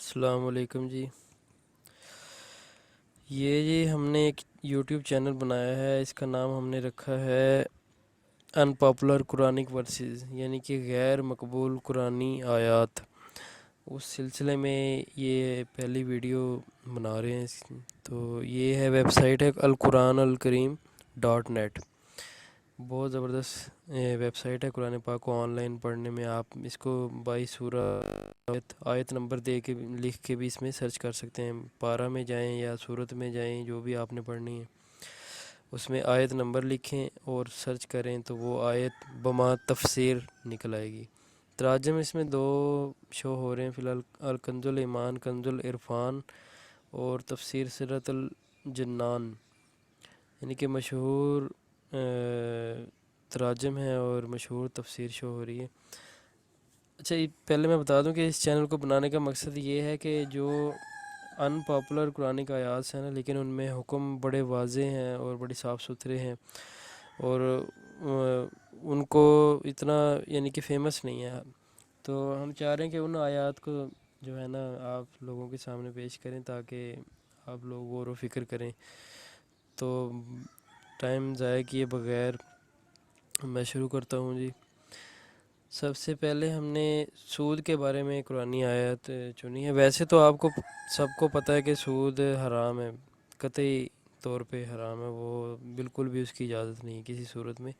السلام علیکم جی۔ یہ ہم نے ایک یوٹیوب چینل بنایا ہے، اس کا نام ہم نے رکھا ہے ان پاپولر قرآنک ورسز، یعنی کہ غیر مقبول قرآنی آیات۔ اس سلسلے میں یہ پہلی ویڈیو بنا رہے ہیں۔ تو یہ ہے ویب سائٹ ہے القرآن الکریم .net۔ بہت زبردست ویب سائٹ ہے قرآن پاک کو آن لائن پڑھنے میں۔ آپ اس کو بائی سورہ آیت نمبر دے کے لکھ کے بھی اس میں سرچ کر سکتے ہیں۔ پارہ میں جائیں یا سورت میں جائیں، جو بھی آپ نے پڑھنی ہے اس میں آیت نمبر لکھیں اور سرچ کریں تو وہ آیت بما تفسیر نکل آئے گی۔ تراجم اس میں دو شو ہو رہے ہیں فی الحال، الکنز الایمان کنز العرفان اور تفسیر سورۃ الجنان، یعنی کہ مشہور تراجم ہے اور مشہور تفسیر شو ہو رہی ہے۔ اچھا، پہلے میں بتا دوں کہ اس چینل کو بنانے کا مقصد یہ ہے کہ جو ان پاپولر قرآنک آیات ہیں نا، لیکن ان میں حکم بڑے واضح ہیں اور بڑی صاف ستھرے ہیں، اور ان کو اتنا یعنی کہ فیمس نہیں ہے، تو ہم چاہ رہے ہیں کہ ان آیات کو جو ہے نا آپ لوگوں کے سامنے پیش کریں تاکہ آپ لوگ غور و فکر کریں۔ تو ٹائم ضائع کیے بغیر میں شروع کرتا ہوں جی۔ سب سے پہلے ہم نے سود کے بارے میں قرآنی آیت چنی ہے۔ ویسے تو آپ کو سب کو پتہ ہے کہ سود حرام ہے، قطعی طور پہ حرام ہے، وہ بالکل بھی اس کی اجازت نہیں ہے کسی صورت میں،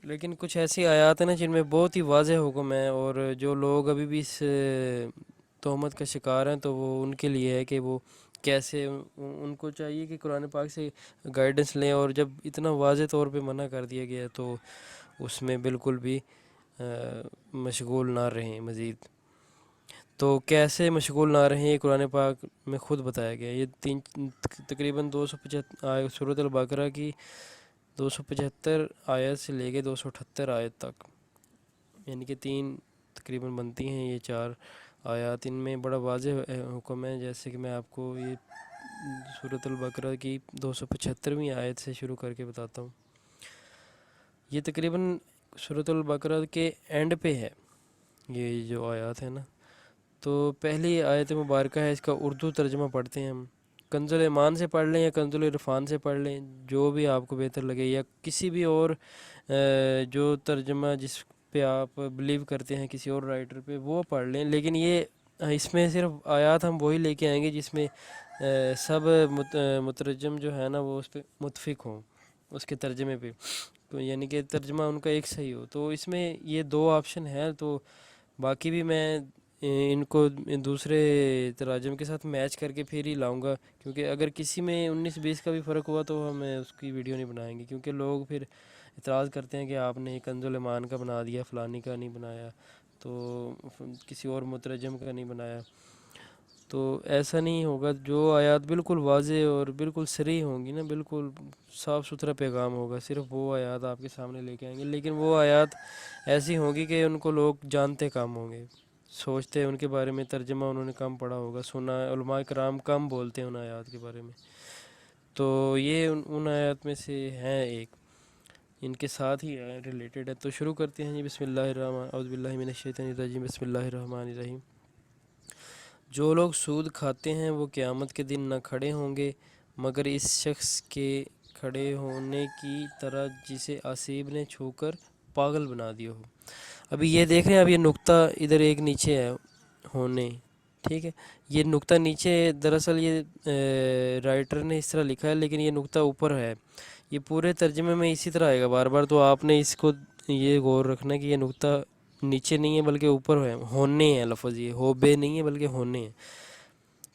لیکن کچھ ایسی آیات ہیں نا جن میں بہت ہی واضح حکم ہے، اور جو لوگ ابھی بھی اس تہمت کا شکار ہیں تو وہ ان کے لیے ہے کہ وہ کیسے ان کو چاہیے کہ قرآن پاک سے گائیڈنس لیں، اور جب اتنا واضح طور پہ منع کر دیا گیا ہے تو اس میں بالکل بھی مشغول نہ رہیں مزید۔ تو کیسے مشغول نہ رہیں یہ قرآن پاک میں خود بتایا گیا ہے۔ یہ تقریباً 275 سورۃ البقرہ کی 275 آیت سے لے کے 278 آیت تک، یعنی کہ تین تقریباً بنتی ہیں یہ چار آیات۔ ان میں بڑا واضح حکم ہے، جیسے کہ میں آپ کو یہ سورۃ البقرہ کی 275ویں آیت سے شروع کر کے بتاتا ہوں۔ یہ تقریباً سورۃ البقرہ کے اینڈ پہ ہے یہ جو آیات ہے نا۔ تو پہلی آیت مبارکہ ہے، اس کا اردو ترجمہ پڑھتے ہیں ہم۔ کنز الایمان سے پڑھ لیں یا کنز العرفان سے پڑھ لیں، جو بھی آپ کو بہتر لگے، یا کسی بھی اور جو ترجمہ جس پہ آپ بلیو کرتے ہیں کسی اور رائٹر پہ وہ پڑھ لیں، لیکن یہ اس میں صرف آیات ہم وہی لے کے آئیں گے جس میں سب مترجم جو ہے نا وہ اس پہ متفق ہوں اس کے ترجمے پہ، تو یعنی کہ ترجمہ ان کا ایک صحیح ہو۔ تو اس میں یہ دو آپشن ہیں، تو باقی بھی میں ان کو دوسرے تراجم کے ساتھ میچ کر کے پھر ہی لاؤں گا، کیونکہ اگر کسی میں 19-20 کا بھی فرق ہوا تو ہم اس کی ویڈیو نہیں بنائیں گے، کیونکہ لوگ پھر اعتراض کرتے ہیں کہ آپ نے کنز الایمان کا بنا دیا، فلانی کا نہیں بنایا، تو کسی اور مترجم کا نہیں بنایا۔ تو ایسا نہیں ہوگا، جو آیات بالکل واضح اور بالکل صریح ہوں گی نا، بالکل صاف ستھرا پیغام ہوگا، صرف وہ آیات آپ کے سامنے لے کے آئیں گے، لیکن وہ آیات ایسی ہوں گی کہ ان کو لوگ جانتے کم ہوں گے، سوچتے ہیں ان کے بارے میں، ترجمہ انہوں نے کم پڑھا ہوگا، سنا علماء کرام کم بولتے ہیں ان آیات کے بارے میں۔ تو یہ ان آیات میں سے ہیں ایک، ان کے ساتھ ہی ریلیٹڈ ہے۔ تو شروع کرتے ہیں جی۔ بسم اللہ الرحمن اعوذ باللہ من الشیطان الرجیم بسم اللہ الرحمن الرحیم۔ جو لوگ سود کھاتے ہیں وہ قیامت کے دن نہ کھڑے ہوں گے مگر اس شخص کے کھڑے ہونے کی طرح جسے آسیب نے چھو کر پاگل بنا دیا ہو۔ ابھی یہ دیکھ رہے ہیں، اب یہ نقطہ ادھر ایک نیچے ہے ہونے، ٹھیک ہے، یہ نقطہ نیچے دراصل یہ رائٹر نے اس طرح لکھا ہے، لیکن یہ نقطہ اوپر ہے، یہ پورے ترجمے میں اسی طرح آئے گا بار بار، تو آپ نے اس کو یہ غور رکھنا کہ یہ نقطہ نیچے نہیں ہے بلکہ اوپر ہے، ہونے ہیں لفظ، یہ ہو بے نہیں ہے بلکہ ہونے ہیں،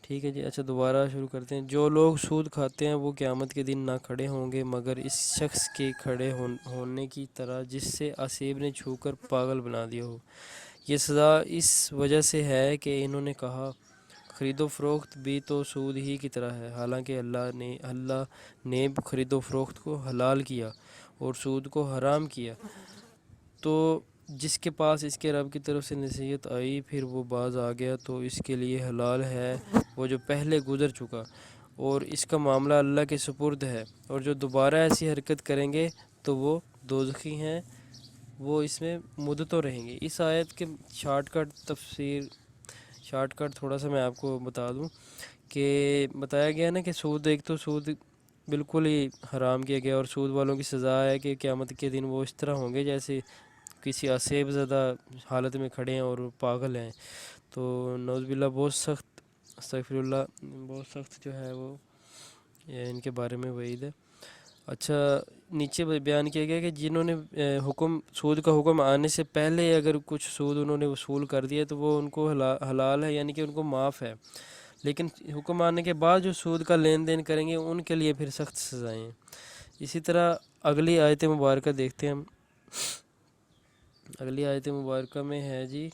ٹھیک ہے جی۔ اچھا، دوبارہ شروع کرتے ہیں۔ جو لوگ سود کھاتے ہیں وہ قیامت کے دن نہ کھڑے ہوں گے مگر اس شخص کے کھڑے ہونے کی طرح جس سے آسیب نے چھو کر پاگل بنا دیا ہو۔ یہ سزا اس وجہ سے ہے کہ انہوں نے کہا خرید و فروخت بھی تو سود ہی کی طرح ہے، حالانکہ اللہ نے خرید و فروخت کو حلال کیا اور سود کو حرام کیا۔ تو جس کے پاس اس کے رب کی طرف سے نصیحت آئی پھر وہ باز آ گیا تو اس کے لیے حلال ہے وہ جو پہلے گزر چکا، اور اس کا معاملہ اللہ کے سپرد ہے، اور جو دوبارہ ایسی حرکت کریں گے تو وہ دوزخی ہیں، وہ اس میں مدتوں رہیں گے۔ اس آیت کے شارٹ شارٹ کٹ تھوڑا سا میں آپ کو بتا دوں کہ بتایا گیا نا کہ سود، ایک تو سود بالکل ہی حرام کیا گیا، اور سود والوں کی سزا ہے کہ قیامت کے دن وہ اس طرح ہوں گے جیسے کسی اسیب زدہ حالت میں کھڑے ہیں اور پاگل ہیں. تو نعوذ باللہ بہت سخت، استغفر اللہ، بہت سخت جو ہے وہ ان کے بارے میں وعید ہے. اچھا، نیچے بیان کیا گیا کہ جنہوں نے حکم سود کا حکم آنے سے پہلے اگر کچھ سود انہوں نے وصول کر دیا تو وہ ان کو حلال ہے، یعنی کہ ان کو معاف ہے، لیکن حکم آنے کے بعد جو سود کا لین دین کریں گے ان کے لیے پھر سخت سزائیں ہیں. اسی طرح اگلی آیت مبارکہ دیکھتے ہیں ہم. اگلی آیت مبارکہ میں ہے جی،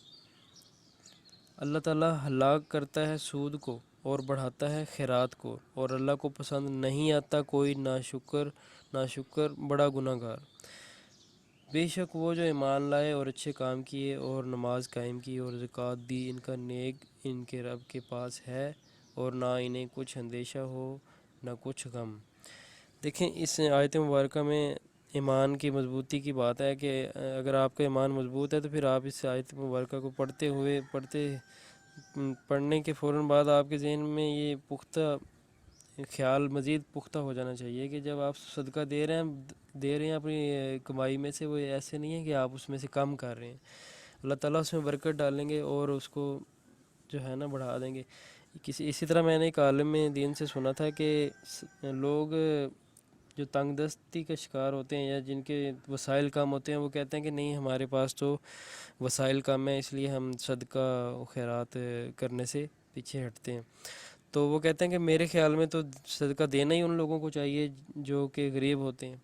اللہ تعالیٰ ہلاک کرتا ہے سود کو اور بڑھاتا ہے خیرات کو، اور اللہ کو پسند نہیں آتا کوئی ناشکر بڑا گناہ گار. بے شک وہ جو ایمان لائے اور اچھے کام کیے اور نماز قائم کی اور زکوٰۃ دی، ان کا نیک ان کے رب کے پاس ہے، اور نہ انہیں کچھ اندیشہ ہو نہ کچھ غم. دیکھیں اس آیت مبارکہ میں ایمان کی مضبوطی کی بات ہے کہ اگر آپ کا ایمان مضبوط ہے تو پھر آپ اس آیت مبارکہ کو پڑھنے کے فوراً بعد آپ کے ذہن میں یہ پختہ خیال مزید پختہ ہو جانا چاہیے کہ جب آپ صدقہ دے رہے ہیں اپنی کمائی میں سے، وہ ایسے نہیں ہے کہ آپ اس میں سے کم کر رہے ہیں. اللہ تعالیٰ اس میں برکت ڈالیں گے اور اس کو جو ہے نا بڑھا دیں گے. اسی طرح میں نے ایک عالم دین سے سنا تھا کہ لوگ جو تنگ دستی کا شکار ہوتے ہیں یا جن کے وسائل کم ہوتے ہیں، وہ کہتے ہیں کہ نہیں ہمارے پاس تو وسائل کم ہیں، اس لیے ہم صدقہ و خیرات کرنے سے پیچھے ہٹتے ہیں. تو وہ کہتے ہیں کہ میرے خیال میں تو صدقہ دینا ہی ان لوگوں کو چاہیے جو کہ غریب ہوتے ہیں.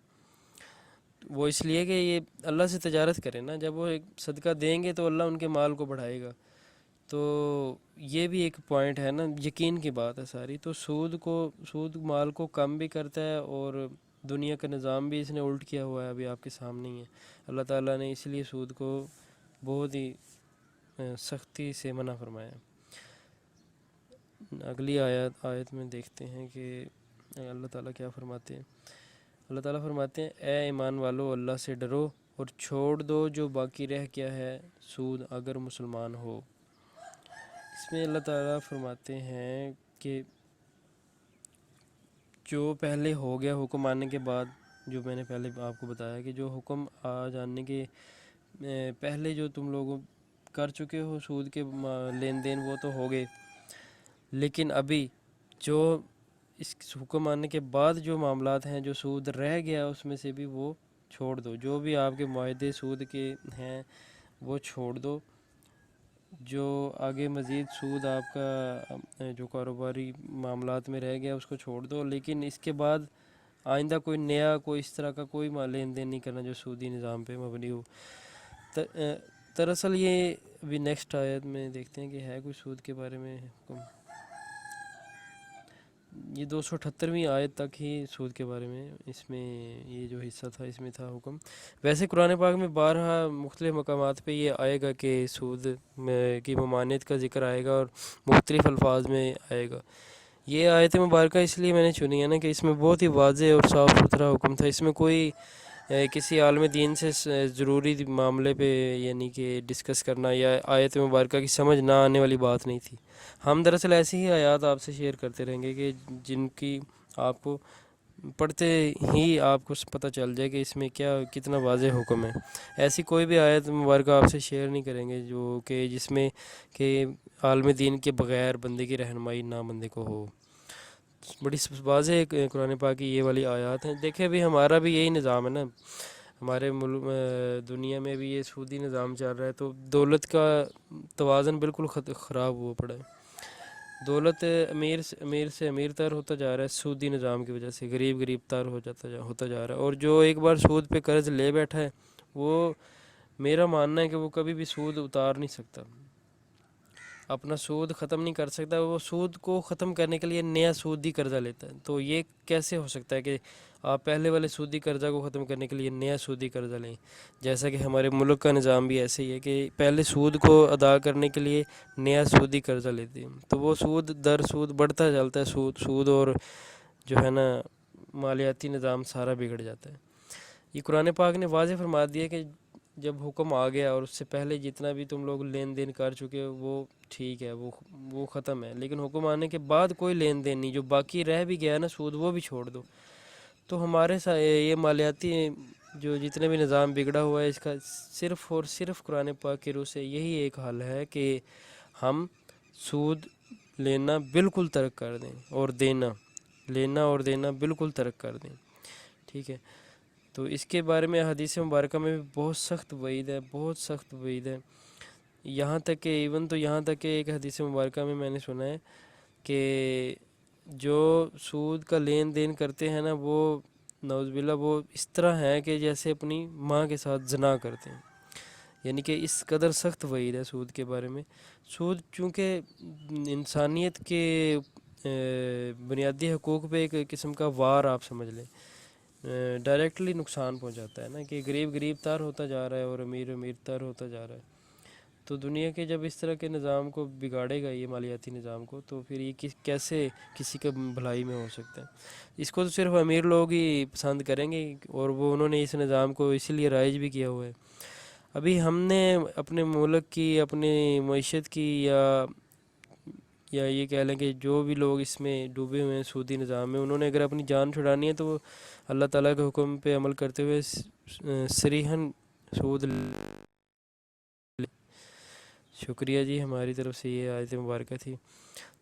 وہ اس لیے کہ یہ اللہ سے تجارت کریں نا، جب وہ ایک صدقہ دیں گے تو اللہ ان کے مال کو بڑھائے گا. تو یہ بھی ایک پوائنٹ ہے نا، یقین کی بات ہے ساری. تو سود مال کو کم بھی کرتا ہے، اور دنیا کا نظام بھی اس نے الٹ کیا ہوا ہے، ابھی آپ کے سامنے ہی ہے. اللہ تعالیٰ نے اس لیے سود کو بہت ہی سختی سے منع فرمایا. اگلی آیت میں دیکھتے ہیں کہ اللہ تعالیٰ کیا فرماتے ہیں. اللہ تعالیٰ فرماتے ہیں، اے ایمان والو اللہ سے ڈرو اور چھوڑ دو جو باقی رہ گیا ہے سود اگر مسلمان ہو. اس میں اللہ تعالیٰ فرماتے ہیں کہ جو پہلے ہو گیا حکم آنے کے بعد، جو میں نے پہلے آپ کو بتایا کہ جو حکم آ جانے کے پہلے جو تم لوگ کر چکے ہو سود کے لین دین وہ تو ہو گئے، لیکن ابھی جو اس حکم آنے کے بعد جو معاملات ہیں جو سود رہ گیا اس میں سے بھی وہ چھوڑ دو. جو بھی آپ کے معاہدے سود کے ہیں وہ چھوڑ دو. جو آگے مزید سود آپ کا جو کاروباری معاملات میں رہ گیا اس کو چھوڑ دو، لیکن اس کے بعد آئندہ کوئی اس طرح کا کوئی لین دین نہیں کرنا جو سودی نظام پہ مبنی ہو. دراصل یہ ابھی نیکسٹ آیت میں دیکھتے ہیں کہ ہے کوئی سود کے بارے میں حکم. یہ 278ویں آیت تک ہی سود کے بارے میں اس میں یہ جو حصہ تھا اس میں تھا حکم. ویسے قرآن پاک میں بارہا مختلف مقامات پہ یہ آئے گا کہ سود کی ممانعت کا ذکر آئے گا اور مختلف الفاظ میں آئے گا. یہ آیت مبارکہ اس لیے میں نے چنی ہے نا کہ اس میں بہت ہی واضح اور صاف ستھرا حکم تھا. اس میں کوئی کسی عالم دین سے ضروری معاملے پہ یعنی کہ ڈسکس کرنا یا آیت مبارکہ کی سمجھ نہ آنے والی بات نہیں تھی. ہم دراصل ایسی ہی آیات آپ سے شیئر کرتے رہیں گے کہ جن کی آپ کو پڑھتے ہی آپ کو پتہ چل جائے کہ اس میں کتنا واضح حکم ہے. ایسی کوئی بھی آیت مبارکہ آپ سے شیئر نہیں کریں گے جو کہ جس میں کہ عالم دین کے بغیر بندے کی رہنمائی نہ بندے کو ہو. بڑی واضح قرآن پاک کی یہ والی آیات ہیں. دیکھیں ابھی ہمارا بھی یہی نظام ہے نا، ہمارے ملک دنیا میں بھی یہ سودی نظام چل رہا ہے، تو دولت کا توازن بالکل خراب ہوا پڑا ہے. دولت امیر سے امیر تر ہوتا جا رہا ہے سودی نظام کی وجہ سے، غریب تر ہوتا جا رہا ہے. اور جو ایک بار سود پہ قرض لے بیٹھا ہے وہ میرا ماننا ہے کہ وہ کبھی بھی سود اتار نہیں سکتا، اپنا سود ختم نہیں کر سکتا. وہ سود کو ختم کرنے کے لیے نیا سودی قرضہ لیتا ہے. تو یہ کیسے ہو سکتا ہے کہ آپ پہلے والے سودی قرضہ کو ختم کرنے کے لیے نیا سودی قرضہ لیں؟ جیسا کہ ہمارے ملک کا نظام بھی ایسے ہی ہے کہ پہلے سود کو ادا کرنے کے لیے نیا سودی قرضہ لیتے ہیں، تو وہ سود در سود بڑھتا چلتا ہے. سود اور جو ہے نا مالیاتی نظام سارا بگڑ جاتا ہے. یہ قرآن پاک نے واضح فرما دیا کہ جب حکم آ گیا اور اس سے پہلے جتنا بھی تم لوگ لین دین کر چکے ہو وہ ٹھیک ہے، وہ ختم ہے، لیکن حکم آنے کے بعد کوئی لین دین نہیں، جو باقی رہ بھی گیا نا سود وہ بھی چھوڑ دو۔ تو ہمارے ساتھ یہ مالیاتی جو جتنے بھی نظام بگڑا ہوا ہے، اس کا صرف اور صرف قرآن پاک کی روح سے یہی ایک حل ہے کہ ہم سود لینا بالکل ترک کر دیں، اور لینا اور دینا بالکل ترک کر دیں، ٹھیک ہے۔ تو اس کے بارے میں حدیث مبارکہ میں بھی بہت سخت وعید ہے، بہت سخت وعید ہے، یہاں تک کہ یہاں تک کہ ایک حدیث مبارکہ میں نے سنا ہے کہ جو سود کا لین دین کرتے ہیں نا، وہ نعوذ باللہ وہ اس طرح ہیں کہ جیسے اپنی ماں کے ساتھ زنا کرتے ہیں، یعنی کہ اس قدر سخت وعید ہے سود کے بارے میں۔ سود چونکہ انسانیت کے بنیادی حقوق پہ ایک قسم کا وار آپ سمجھ لیں، ڈائریکٹلی نقصان پہنچاتا ہے نا، کہ غریب غریب تر ہوتا جا رہا ہے اور امیر امیر تر ہوتا جا رہا ہے۔ تو دنیا کے جب اس طرح کے نظام کو بگاڑے گا، یہ مالیاتی نظام کو، تو پھر یہ کیسے کسی کا بھلائی میں ہو سکتا ہے؟ اس کو تو صرف امیر لوگ ہی پسند کریں گے، اور انہوں نے اس نظام کو اسی لیے رائج بھی کیا ہوا ہے۔ ابھی ہم نے اپنے ملک کی، اپنی معیشت کی، یا یہ کہہ لیں کہ جو بھی لوگ اس میں ڈوبے ہوئے ہیں سودی نظام میں، انہوں نے اگر اپنی جان چھڑانی ہے تو وہ اللہ تعالیٰ کے حکم پہ عمل کرتے ہوئے صریحاً سود شکریہ جی، ہماری طرف سے یہ آیت مبارکہ تھی۔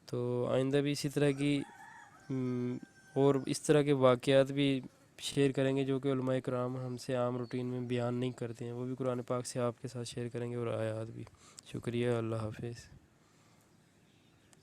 تو آئندہ بھی اسی طرح کی اور اس طرح کے واقعات بھی شیئر کریں گے جو کہ علماء کرام ہم سے عام روٹین میں بیان نہیں کرتے ہیں، وہ بھی قرآن پاک سے آپ کے ساتھ شیئر کریں گے، اور آیات بھی۔ شکریہ، اللہ حافظ۔